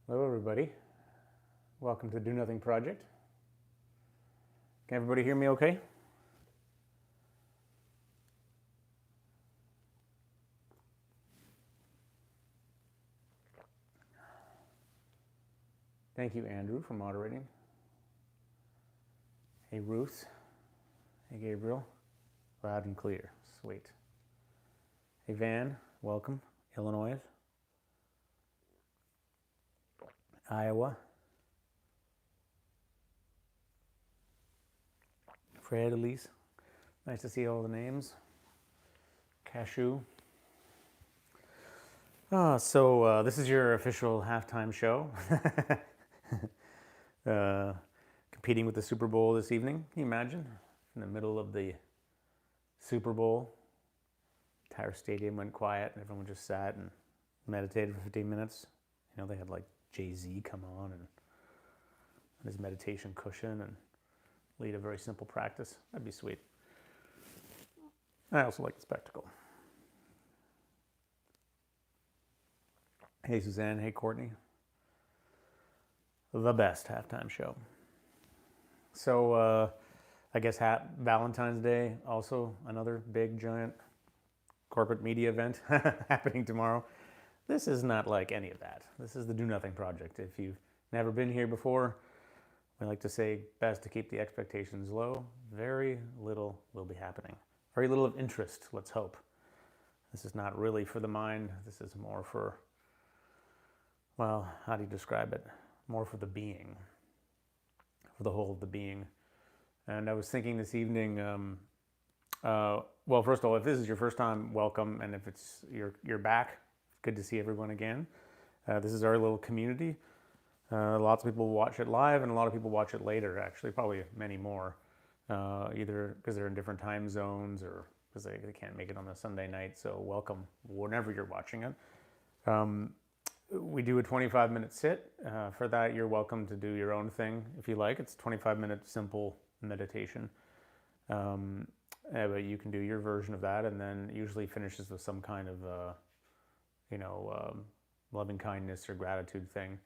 Hello everybody. Welcome to the Do Nothing Project. Can everybody hear me okay? Thank you, Andrew, for moderating. Hey, Ruth. Hey, Gabriel. Loud and clear. Sweet. Hey, Van. Welcome. Illinois. Iowa. Fred, Elise. Nice to see all the names. Cashew. So this is your official halftime show. Competing with the Super Bowl this evening. Can you imagine? In the middle of the Super Bowl, the entire stadium went quiet and everyone just sat and meditated for 15 minutes. You know, they had like Jay-Z come on and his meditation cushion and lead a very simple practice. That'd be sweet. I also like the spectacle. Hey, Suzanne. Hey, Courtney. The best halftime show. So, I guess Valentine's Day, also another big, giant corporate media event happening tomorrow. This is not like any of that. This is the Do Nothing Project. If you've never been here before, we like to say best to keep the expectations low. Very little will be happening. Very little of interest, let's hope. This is not really for the mind. This is more for, well, how do you describe it? More for the being, for the whole of the being. And I was thinking this evening, well, first of all, if this is your first time, welcome. And if it's you're back, good to see everyone again. This is our little community. Lots of people watch it live and a lot of people watch it later, actually, probably many more, either because they're in different time zones or because they can't make it on a Sunday night. So welcome whenever you're watching it. We do a 25-minute sit. For that, you're welcome to do your own thing if you like. It's a 25-minute simple meditation. But you can do your version of that, and then it usually finishes with some kind of, loving kindness or gratitude thing.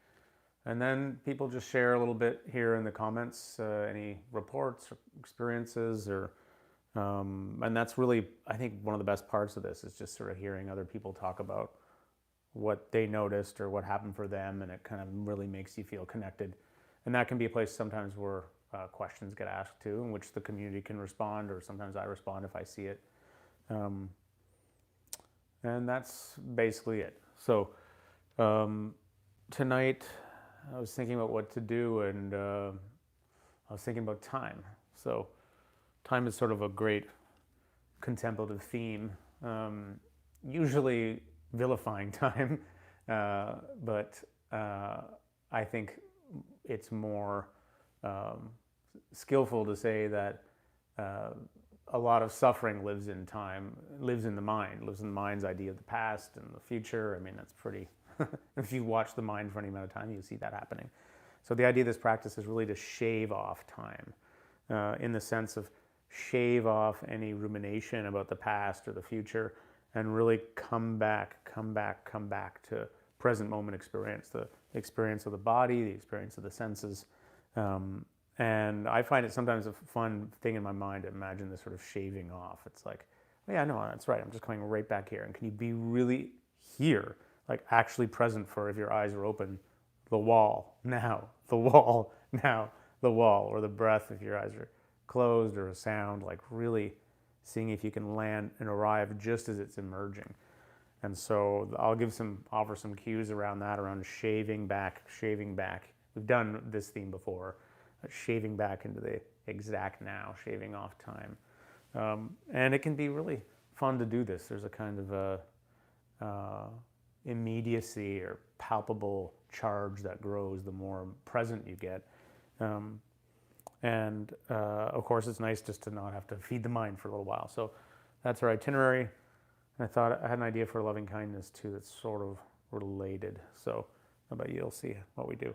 And then people just share a little bit here in the comments, any reports or experiences, or and that's really, I think, one of the best parts of this is just sort of hearing other people talk about what they noticed or what happened for them, and it kind of really makes you feel connected. And that can be a place sometimes where questions get asked too, in which the community can respond, or sometimes I respond if I see it. And that's basically it. So tonight I was thinking about what to do, and I was thinking about time. So time is sort of a great contemplative theme, usually vilifying time, but I think it's more skillful to say that a lot of suffering lives in time, lives in the mind, lives in the mind's idea of the past and the future. I mean, that's pretty, if you watch the mind for any amount of time, you see that happening. So the idea of this practice is really to shave off time, in the sense of shave off any rumination about the past or the future, and really come back to present moment experience, the experience of the body, the experience of the senses. And I find it sometimes a fun thing in my mind to imagine this sort of shaving off. It's like, oh yeah, no, that's right. I'm just coming right back here. And can you be really here, like actually present for, if your eyes are open, the wall now, the wall now, the wall, or the breath if your eyes are closed, or a sound, like really seeing if you can land and arrive just as it's emerging. And so I'll offer some cues around that, around shaving back. We've done this theme before, shaving back into the exact now, shaving off time. And it can be really fun to do this. There's a kind of immediacy or palpable charge that grows the more present you get. And of course, it's nice just to not have to feed the mind for a little while. So that's our itinerary. And I thought I had an idea for loving kindness too that's sort of related. So how about you'll see what we do.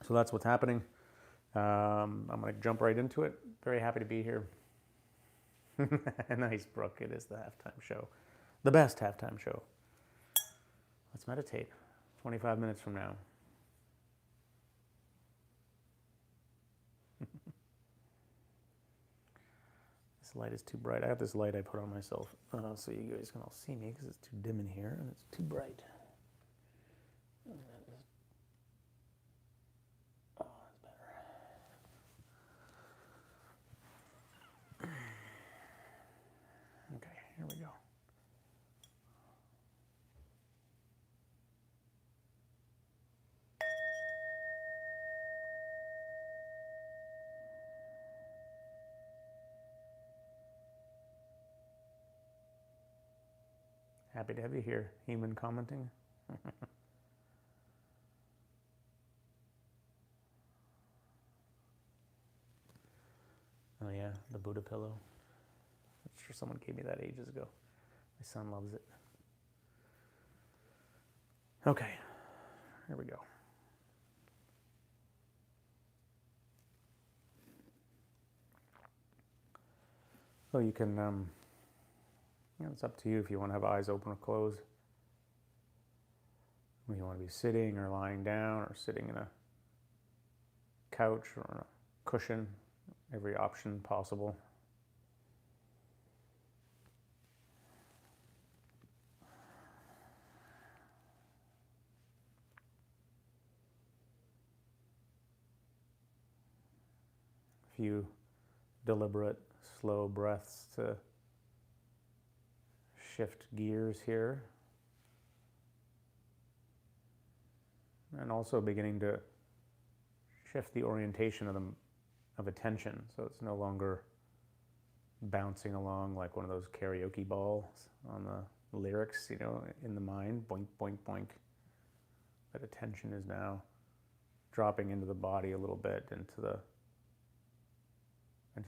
So that's what's happening. I'm going to jump right into it. Very happy to be here. Nice, Brooke. It is the halftime show. The best halftime show. Let's meditate. 25 minutes from now. This light is too bright. I have this light I put on myself so you guys can all see me because it's too dim in here and it's too bright. Oh, that's better. Okay, here we go. Happy to have you here. Human commenting. Oh yeah, the Buddha pillow. I'm sure someone gave me that ages ago. My son loves it. Okay, here we go. So you can, it's up to you if you want to have eyes open or closed. When you want to be sitting or lying down or sitting in a couch or on a cushion, every option possible. A few deliberate, slow breaths to shift gears here. And also beginning to shift the orientation of attention, so it's no longer bouncing along like one of those karaoke balls on the lyrics, in the mind, boink, boink, boink. That attention is now dropping into the body a little bit, into the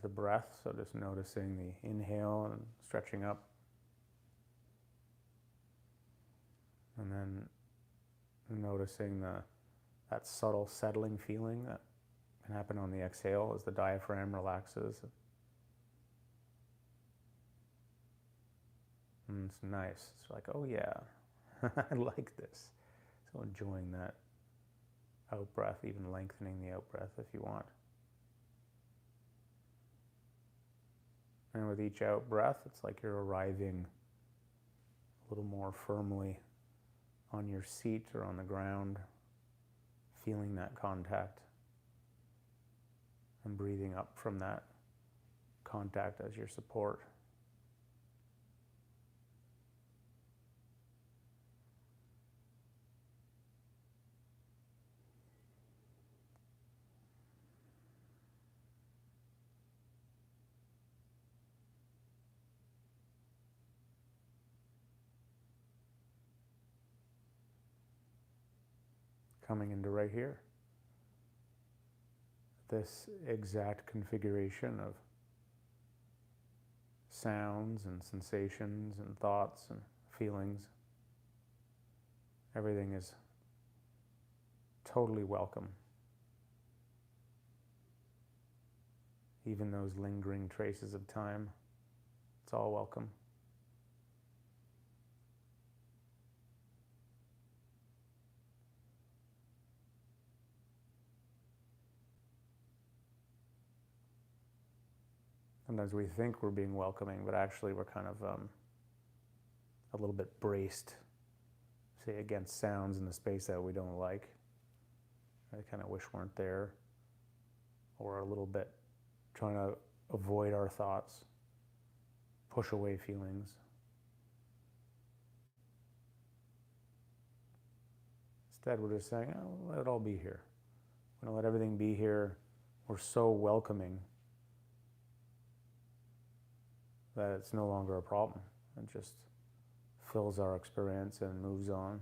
breath, so just noticing the inhale and stretching up. And then noticing that subtle settling feeling that can happen on the exhale as the diaphragm relaxes. And it's nice. It's like, oh yeah, I like this. So enjoying that out breath, even lengthening the out breath if you want. And with each out breath, it's like you're arriving a little more firmly on your seat or on the ground, feeling that contact and breathing up from that contact as your support. Coming into right here. This exact configuration of sounds and sensations and thoughts and feelings. Everything is totally welcome. Even those lingering traces of time, it's all welcome. Sometimes we think we're being welcoming, but actually we're kind of a little bit braced, say, against sounds in the space that we don't like. I kind of wish weren't there. Or a little bit trying to avoid our thoughts, push away feelings. Instead, we're just saying, oh, let it all be here. We're going to let everything be here. We're so welcoming that it's no longer a problem. It just fills our experience and moves on.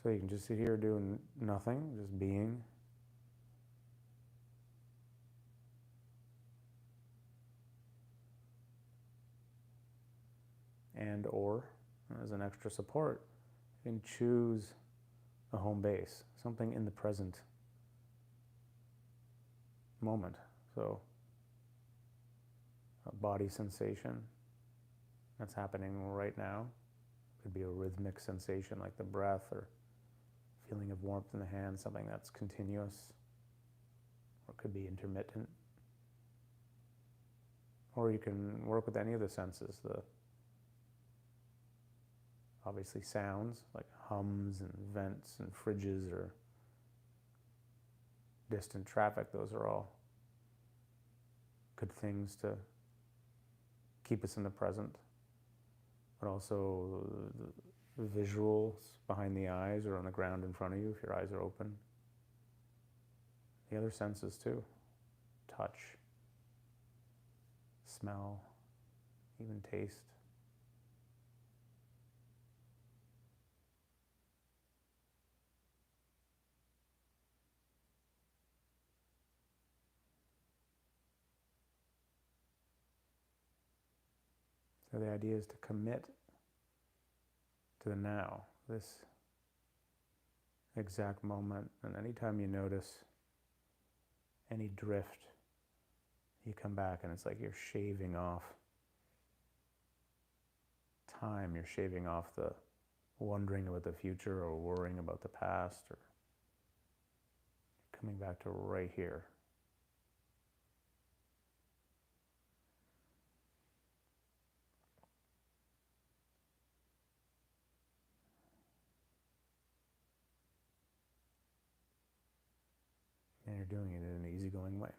So you can just sit here doing nothing, just being. And or As an extra support, you can choose a home base, something in the present moment. So a body sensation that's happening right now. Could be a rhythmic sensation like the breath, or feeling of warmth in the hand, something that's continuous, or it could be intermittent. Or you can work with any of the senses, the obviously sounds like hums and vents and fridges or distant traffic. Those are all good things to keep us in the present. But also the visuals behind the eyes or on the ground in front of you if your eyes are open. The other senses too, touch, smell, even taste. So the idea is to commit to the now, this exact moment, and anytime you notice any drift, you come back and it's like you're shaving off time, you're shaving off the wondering about the future or worrying about the past, or coming back to right here. And you're doing it in an easygoing way.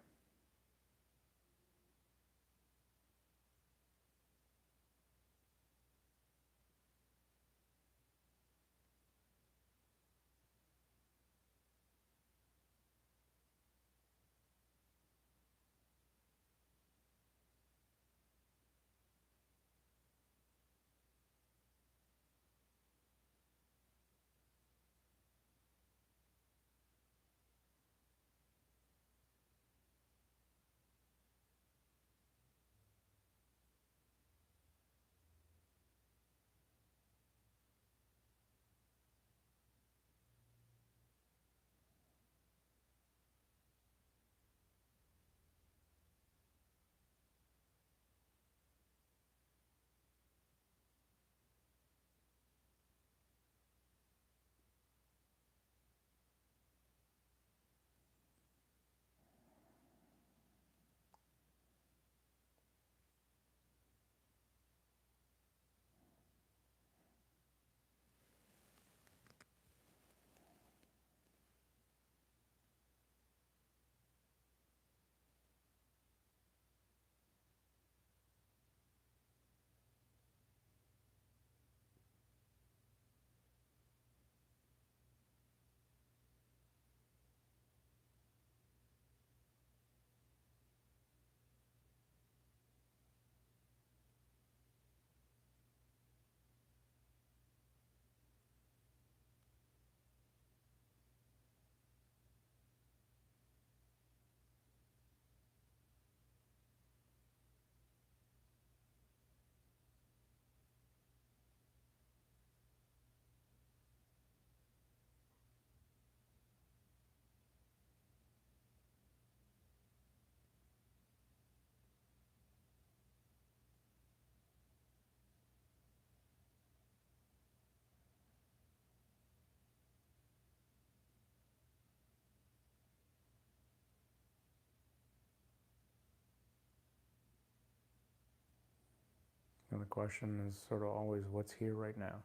And the question is sort of always, what's here right now?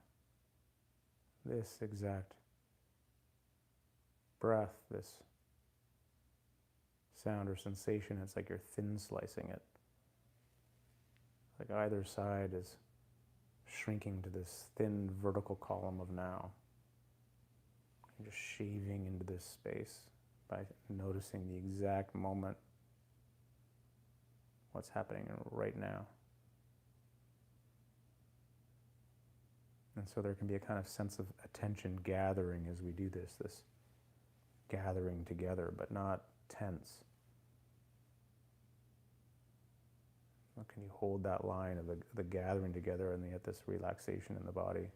This exact breath, this sound or sensation, it's like you're thin slicing it. Like either side is shrinking to this thin vertical column of now. You're just shaving into this space by noticing the exact moment, what's happening right now. And so there can be a kind of sense of attention gathering as we do this gathering together, but not tense. Or can you hold that line of the gathering together and yet this relaxation in the body?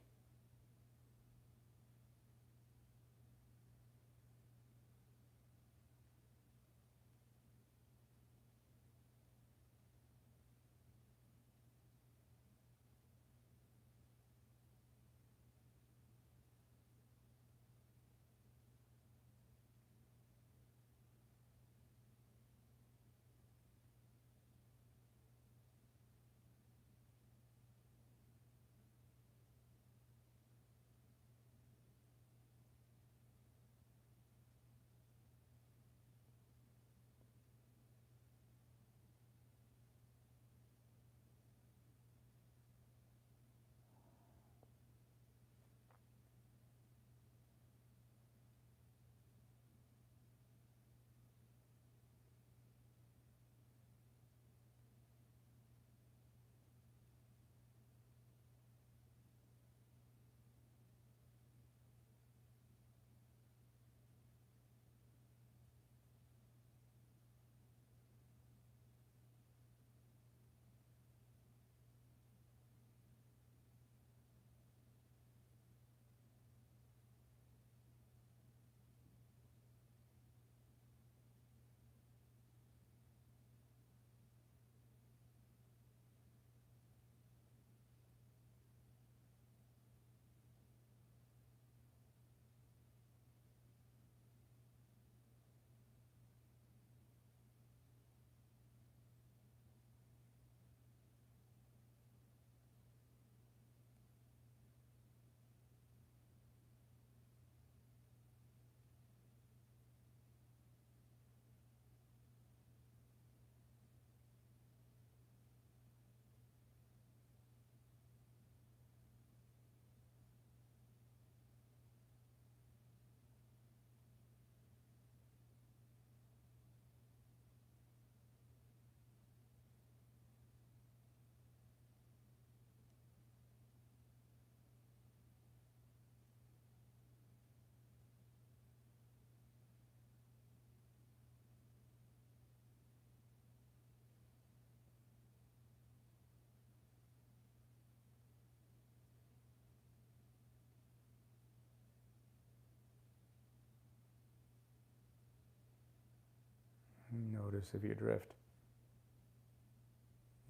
Notice if you drift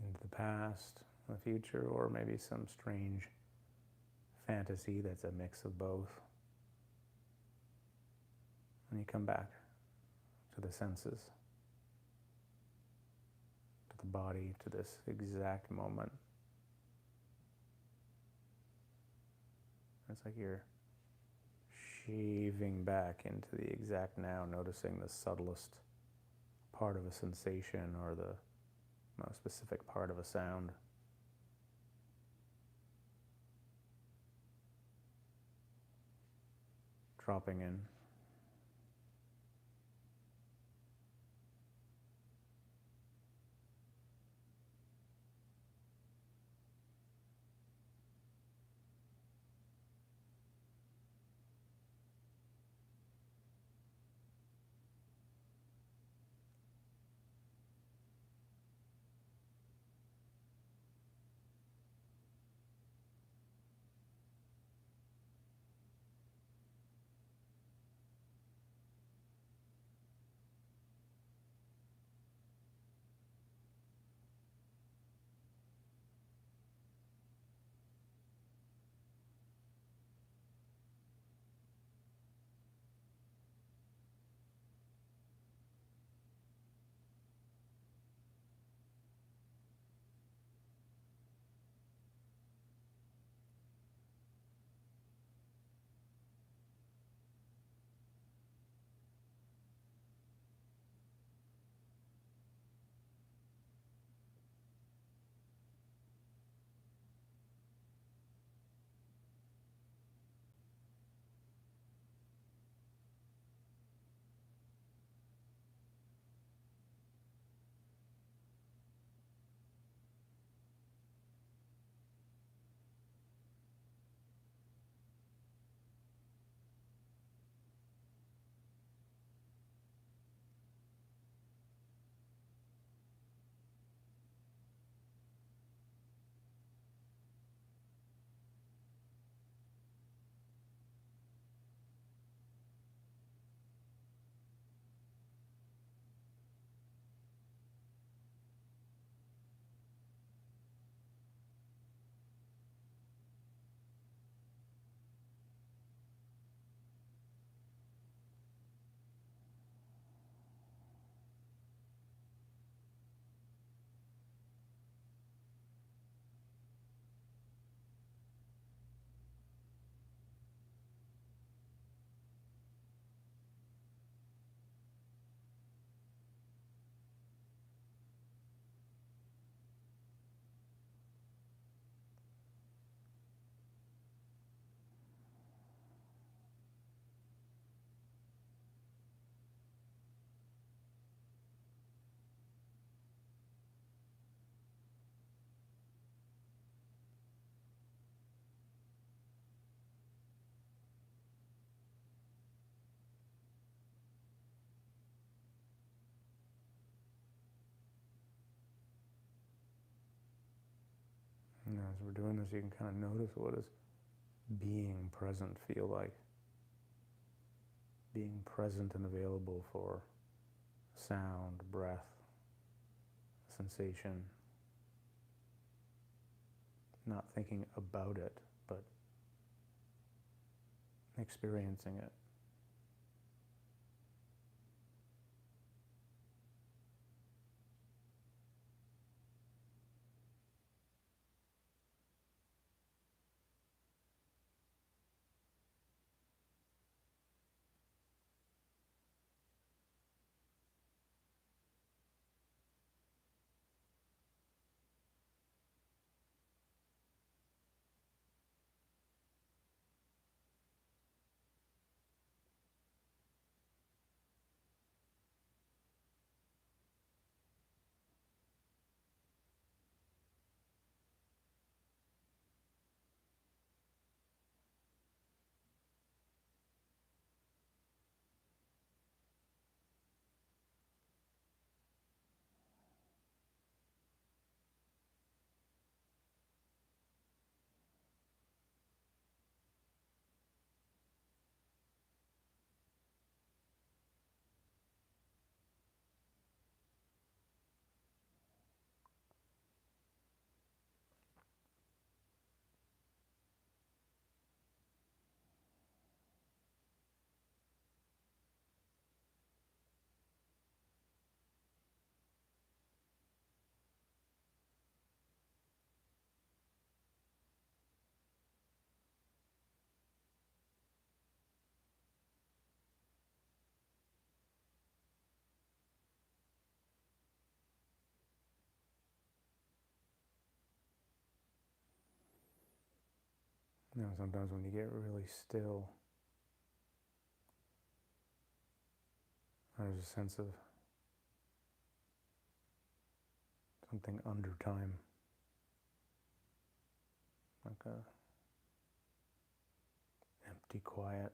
into the past, the future, or maybe some strange fantasy that's a mix of both. And you come back to the senses, to the body, to this exact moment. It's like you're shaving back into the exact now, noticing the subtlest part of a sensation or the most specific part of a sound. Dropping in. As we're doing this, you can kind of notice what does being present feel like. Being present and available for sound, breath, sensation. Not thinking about it, but experiencing it. Sometimes when you get really still, there's a sense of something under time, like a empty quiet.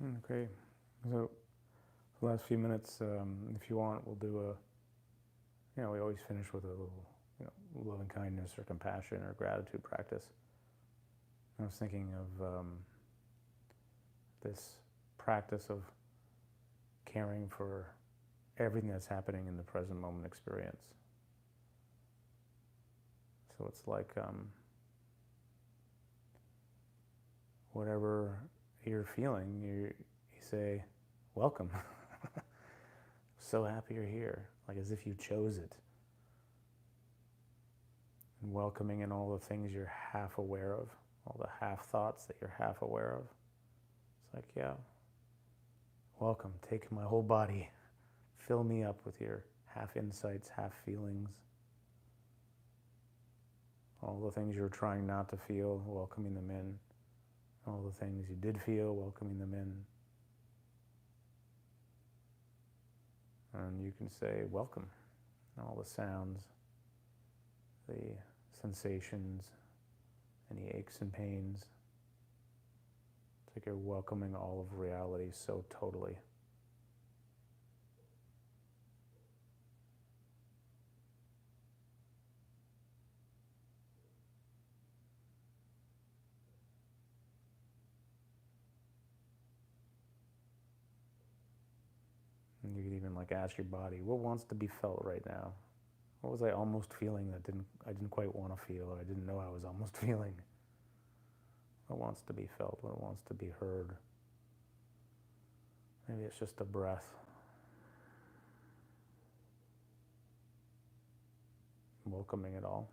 Okay, so the last few minutes, if you want, we'll do we always finish with a little, loving kindness or compassion or gratitude practice. I was thinking of this practice of caring for everything that's happening in the present moment experience. So it's like whatever you're feeling, you say, welcome. So happy you're here, like as if you chose it. And welcoming in all the things you're half aware of, all the half thoughts that you're half aware of. It's like, yeah, welcome, take my whole body, fill me up with your half insights, half feelings. All the things you're trying not to feel, welcoming them in. All the things you did feel, welcoming them in. And you can say, welcome. All the sounds, the sensations, any aches and pains. It's like you're welcoming all of reality so totally. And you could even ask your body, what wants to be felt right now? What was I almost feeling that I didn't quite want to feel, or I didn't know I was almost feeling? What wants to be felt? What wants to be heard? Maybe it's just a breath. Welcoming it all.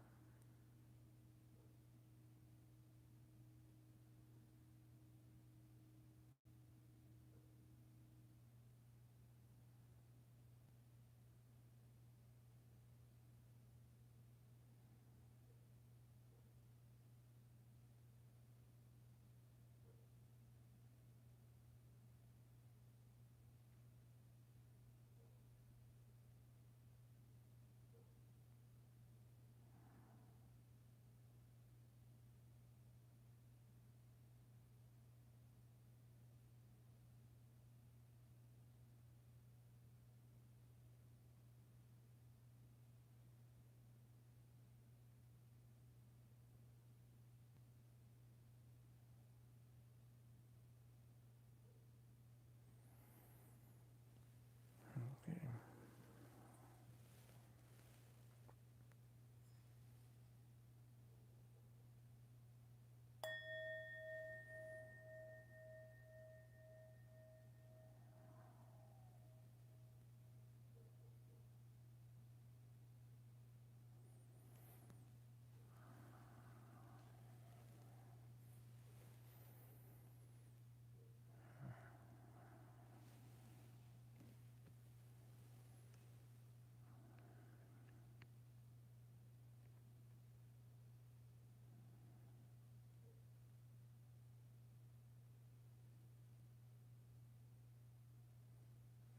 Okay.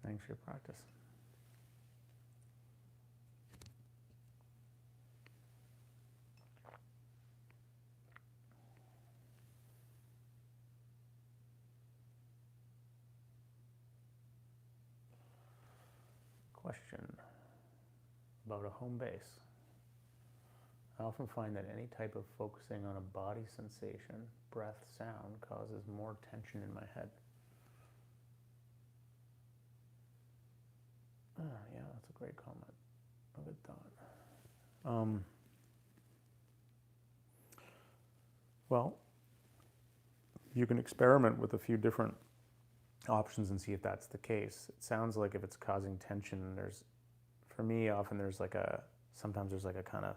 Thanks for your practice. Question about a home base. I often find that any type of focusing on a body sensation, breath, sound, causes more tension in my head. Yeah, that's a great comment. A good thought. Well, you can experiment with a few different options and see if that's the case. It sounds like if it's causing tension, for me, often sometimes there's a kind of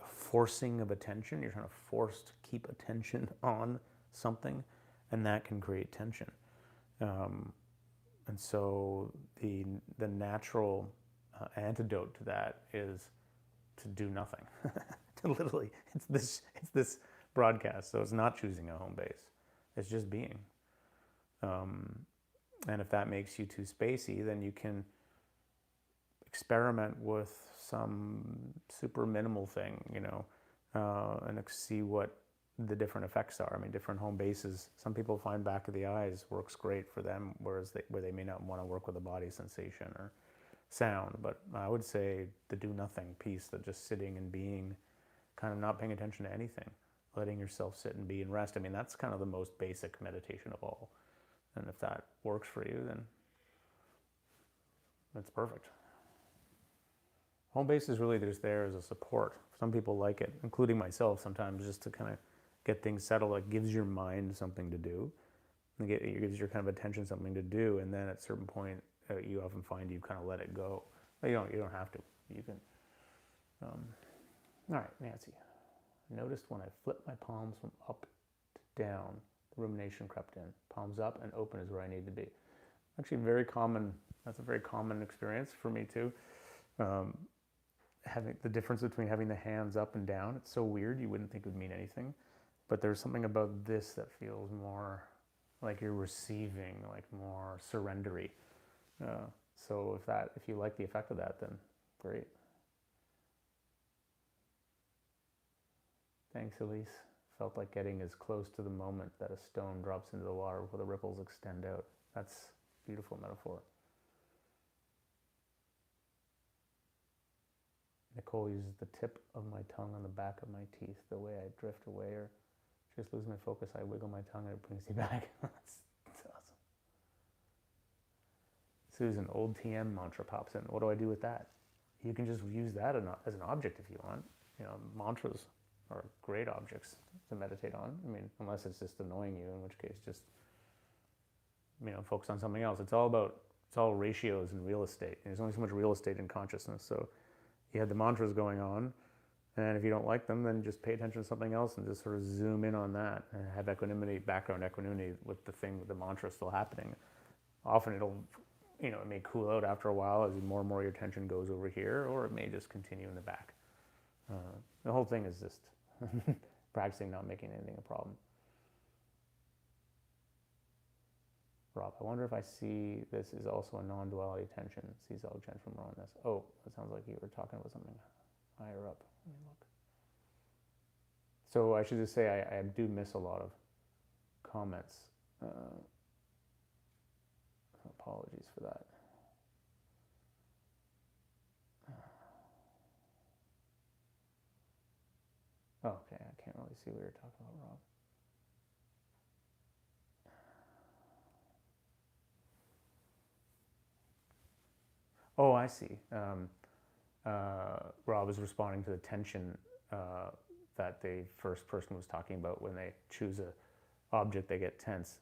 forcing of attention. You're trying to force to keep attention on something, and that can create tension. And so the natural antidote to that is to do nothing. Literally, it's this broadcast. So it's not choosing a home base. It's just being. And if that makes you too spacey, then you can experiment with some super minimal thing, and see what the different effects are. I mean, different home bases. Some people find back of the eyes works great for them, whereas where they may not want to work with a body sensation or sound. But I would say the do nothing piece, that just sitting and being, kind of not paying attention to anything, letting yourself sit and be and rest. I mean, that's kind of the most basic meditation of all. And if that works for you, then that's perfect. Home base is really just there as a support. Some people like it, including myself sometimes, just to kind of get things settled. It gives your mind something to do. It gives your kind of attention something to do, and then at a certain point, you often find you kind of let it go. But you don't have to. You can. All right, Nancy. I noticed when I flipped my palms from up to down, the rumination crept in. Palms up and open is where I need to be. Actually, very common. That's a very common experience for me too. Having the difference between having the hands up and down, it's so weird. You wouldn't think it would mean anything, but there's something about this that feels more like you're receiving, like more surrendery. So if you like the effect of that, then great. Thanks, Elise. Felt like getting as close to the moment that a stone drops into the water before the ripples extend out. That's a beautiful metaphor. Nicole uses the tip of my tongue on the back of my teeth. The way I drift away or just lose my focus, I wiggle my tongue and it brings me back. That's awesome. Susan, old TM mantra pops in. What do I do with that? You can just use that as an object if you want. Mantras are great objects to meditate on. I mean, unless it's just annoying you, in which case just, focus on something else. It's all ratios and real estate. There's only so much real estate in consciousness. So you have the mantras going on, and if you don't like them, then just pay attention to something else and just sort of zoom in on that and have equanimity, background equanimity with the mantra still happening. Often it may cool out after a while as more and more your attention goes over here, or it may just continue in the back. The whole thing is just practicing not making anything a problem. Rob, I wonder if I see this is also a non-duality tension. Sees all gent from wrongness. Oh, that sounds like you were talking about something higher up. Let me look. So I should just say I do miss a lot of comments. Apologies for that. Okay, I can't really see what you're talking about, Rob. Oh, I see. Rob is responding to the tension that the first person was talking about. When they choose a object, they get tense.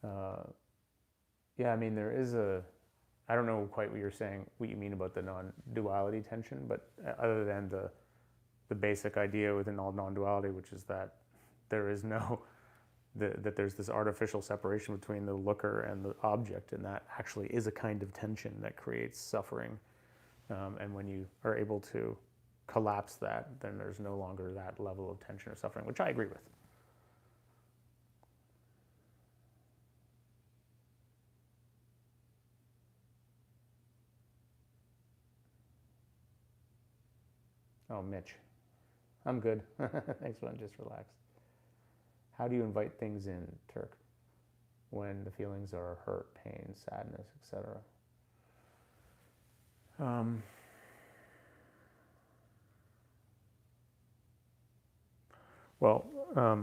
Yeah, I mean, there is I don't know quite what you're saying, what you mean about the non-duality tension, but other than the basic idea within all non-duality, which is that there is that there's this artificial separation between the looker and the object, and that actually is a kind of tension that creates suffering. And when you are able to collapse that, then there's no longer that level of tension or suffering, which I agree with. Oh, Mitch. I'm good. Thanks, man. Just relax. How do you invite things in, Turk, when the feelings are hurt, pain, sadness, etc.? Well, I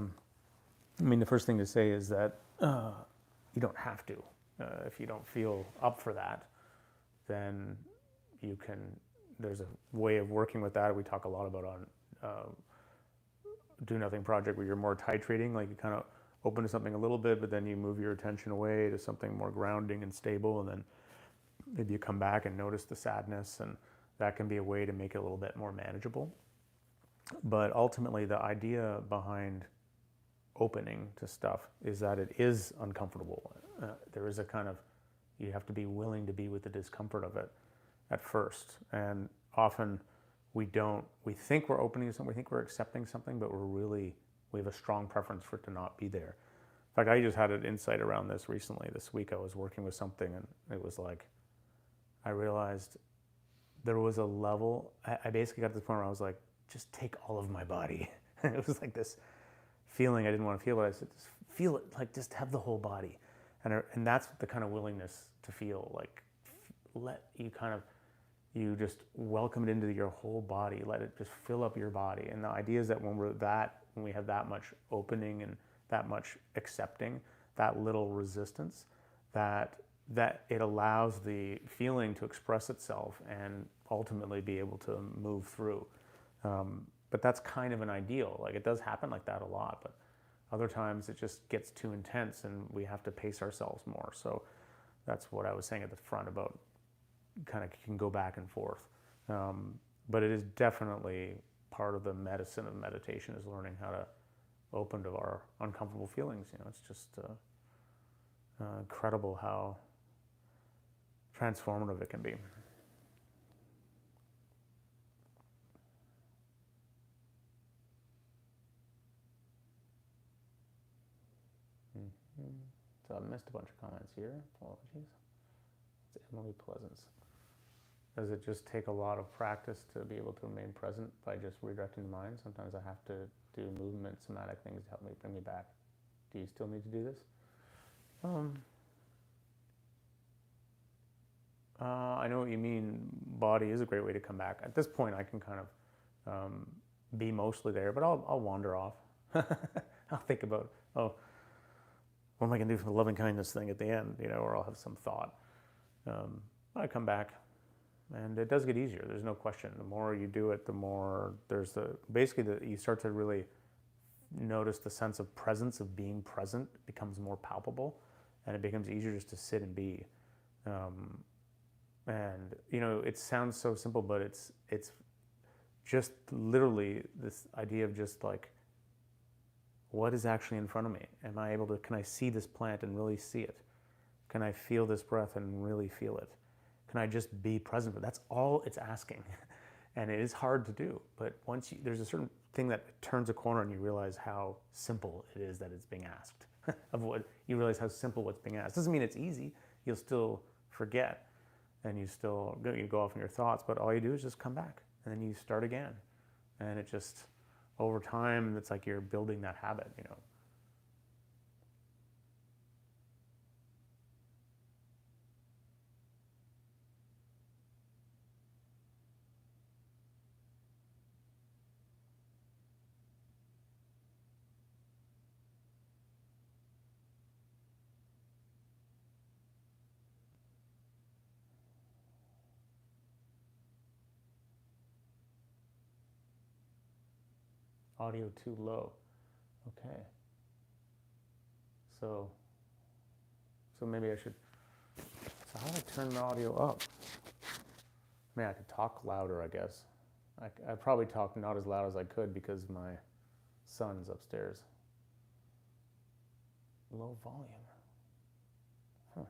mean, the first thing to say is that you don't have to. If you don't feel up for that, then you can. There's a way of working with that. We talk a lot about on Do Nothing Project, where you're more titrating, like you kind of open to something a little bit, but then you move your attention away to something more grounding and stable, and then maybe you come back and notice the sadness, and that can be a way to make it a little bit more manageable. But ultimately, the idea behind opening to stuff is that it is uncomfortable. There is a kind of, you have to be willing to be with the discomfort of it at first. And often we think we're opening to something, we think we're accepting something, but we have a strong preference for it to not be there. In fact, I just had an insight around this recently. This week I was working with something, and it was like, I realized there was a level, I basically got to the point where I was like, just take all of my body. And it was like this feeling I didn't want to feel, but I said, just feel it, like just have the whole body. And that's the kind of willingness to feel, like let you kind of, you just welcome it into your whole body, let it just fill up your body. And the idea is that when we have that much opening and that much accepting, that little resistance, that it allows the feeling to express itself and ultimately be able to move through. But that's kind of an ideal. Like it does happen like that a lot, but other times it just gets too intense and we have to pace ourselves more. So that's what I was saying at the front about kind of can go back and forth. But it is definitely part of the medicine of meditation, is learning how to open to our uncomfortable feelings. It's just incredible how transformative it can be. So I missed a bunch of comments here. Apologies. It's Emily Pleasance. Does it just take a lot of practice to be able to remain present by just redirecting the mind? Sometimes I have to do movement, somatic things to help me bring me back. Do you still need to do this? I know what you mean. Body is a great way to come back. At this point, I can kind of be mostly there, but I'll wander off. I'll think about, what am I going to do for the loving kindness thing at the end, or I'll have some thought. I come back, and it does get easier. There's no question. The more you do it, the more there's you start to really notice the sense of presence, of being present becomes more palpable, and it becomes easier just to sit and be. And it sounds so simple, but it's just literally this idea of just like, what is actually in front of me? Can I see this plant and really see it? Can I feel this breath and really feel it? Can I just be present? But that's all it's asking. And it is hard to do. But there's a certain thing that turns a corner and you realize how simple it is that it's being asked. You realize how simple what's being asked. Doesn't mean it's easy. You'll still forget and you go off in your thoughts, but all you do is just come back and then you start again. And it just, over time, it's like you're building that habit, Audio too low. Okay. So maybe I should, so how do I turn the audio up? I mean, I could talk louder, I guess. I probably talk not as loud as I could because my son's upstairs. Low volume. Huh.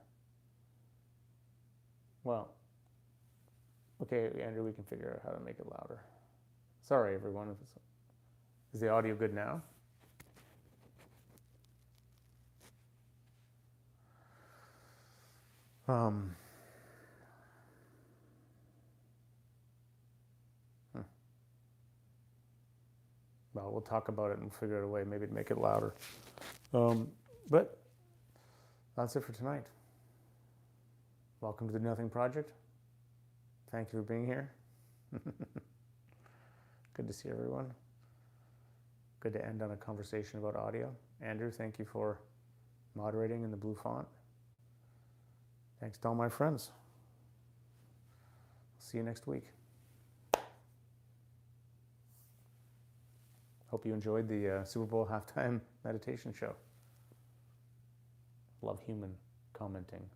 Well, okay, Andrew, we can figure out how to make it louder. Sorry, everyone. Is the audio good now? Well, we'll talk about it and figure out a way maybe to make it louder. But that's it for tonight. Welcome to the Nothing Project. Thank you for being here. Good to see everyone. Good to end on a conversation about audio. Andrew, thank you for moderating in the blue font. Thanks to all my friends. See you next week. Hope you enjoyed the Super Bowl halftime meditation show. Love human commenting.